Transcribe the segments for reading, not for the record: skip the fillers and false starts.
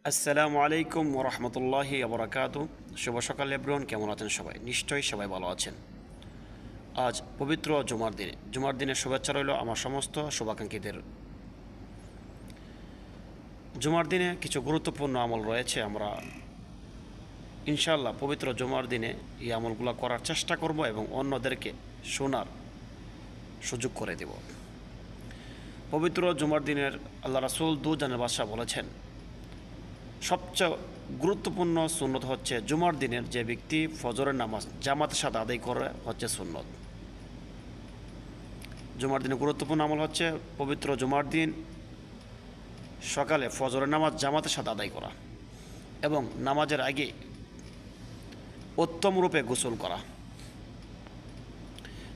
আসসালামু আলাইকুম ওরহমতুল্লাহি আবরাকাতু। শুভ সকাল এভরিওয়ান, কেমন আছেন সবাই? নিশ্চয়ই সবাই ভালো আছেন। আজ পবিত্র জুমার দিনের শুভেচ্ছা রইল আমার সমস্ত শুভাকাঙ্ক্ষীদের। জুমার দিনে কিছু গুরুত্বপূর্ণ আমল রয়েছে। আমরা ইনশাআল্লাহ পবিত্র জুমার দিনে এই আমলগুলো করার চেষ্টা করব এবং অন্যদেরকে শোনার সুযোগ করে দেব। পবিত্র জুমার দিনের আল্লাহ রাসূল দুজানের বাদশাহ বলেছেন, সবচেয়ে গুরুত্বপূর্ণ সুন্নত হচ্ছে জুমার দিনের যে ব্যক্তি ফজরের নামাজ জামাতের সাথে আদায় করে হচ্ছে সুন্নত। জুমার দিনে গুরুত্বপূর্ণ আমল হচ্ছে পবিত্র জুমার দিন সকালে ফজরের নামাজ জামাতের সাথে আদায় করা এবং নামাজের আগে উত্তম রূপে গোসল করা,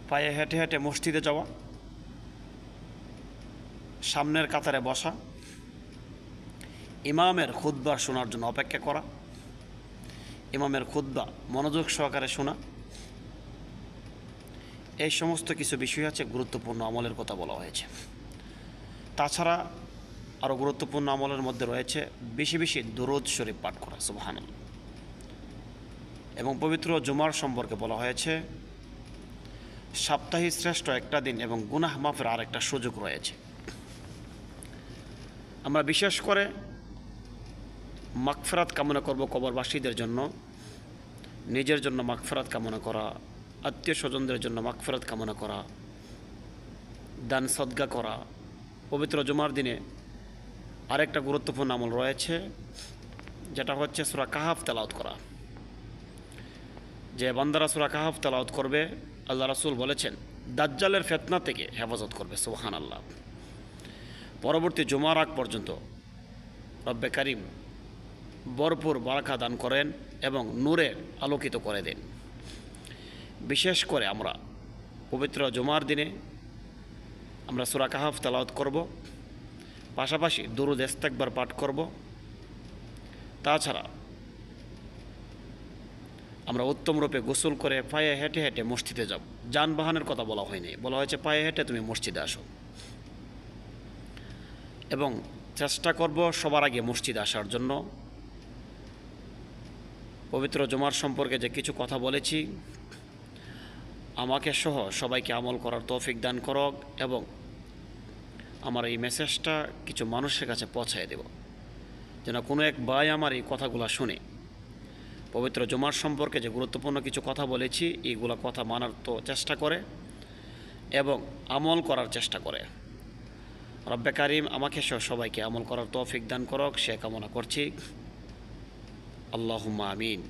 পায়ে হেঁটে হেঁটে মসজিদে যাওয়া, সামনের কাতারে বসা, ইমামের খুতবা শোনার জন্য অপেক্ষা করা, ইমামের খুতবা মনোযোগ সহকারে শোনা, এই সমস্ত কিছু বিষয় আছে গুরুত্বপূর্ণ আমলের কথা বলা হয়েছে। তাছাড়া আরও গুরুত্বপূর্ণ আমলের মধ্যে রয়েছে বেশি বেশি দুরূদ শরীফ পাঠ করা, সুবহানাল্লাহ। এবং পবিত্র জুমার সম্পর্কে বলা হয়েছে সপ্তাহে শ্রেষ্ঠ একটা দিন এবং গুনাহ মাফের আর একটা সুযোগ রয়েছে। আমরা বিশেষ করে মাগফিরাত কামনা করব কবরবাসীদের জন্য, নিজের জন্য মাগফিরাত কামনা করা, আত্মীয় স্বজনদের জন্য মাগফিরাত কামনা করা, দান সদকা করা। পবিত্র জুমার দিনে আরেকটা গুরুত্বপূর্ণ আমল রয়েছে, যেটা হচ্ছে সূরা কাহাফ তেলাওয়াত করা। যে বান্দারা সূরা কাহাফ তেলাওয়াত করবে, আল্লাহ রাসূল বলেছেন দাজ্জালের ফিতনা থেকে হেফাজত করবে, সুবহানাল্লাহ। পরবর্তী জুমার আগ পর্যন্ত রব্বে কারিম ভরপুর বারাকা দান করেন এবং নূরে আলোকিত করে দেন। বিশেষ করে আমরা পবিত্র জুমার দিনে আমরা সূরা কাহাফ তেলাওয়াত করব, পাশাপাশি দুরূদ ইস্তেগফার পাঠ করব। তাছাড়া আমরা উত্তম রূপে গোসল করে পায়ে হেঁটে হেঁটে মসজিদে যাব। যানবাহনের কথা বলা হয়নি, বলা হয়েছে পায়ে হেঁটে তুমি মসজিদে আসো। এবং চেষ্টা করব সবার আগে মসজিদে আসার জন্য। পবিত্র জুমার সম্পর্কে যে কিছু কথা বলেছি, আমাকে সহ সবাইকে আমল করার তৌফিক দান করক এবং আমার এই মেসেজটা কিছু মানুষের কাছে পৌঁছায় দেব, যেন কোনো এক ভাই আমার এই কথাগুলো শুনে পবিত্র জুমার সম্পর্কে যে গুরুত্বপূর্ণ কিছু কথা বলেছি এইগুলো কথা মানার তো চেষ্টা করে এবং আমল করার চেষ্টা করে। রব্বে কারিম আমাকে সহ সবাইকে আমল করার তৌফিক দান করক, সে কামনা করছি। আল্লাহুম্মা আমিন।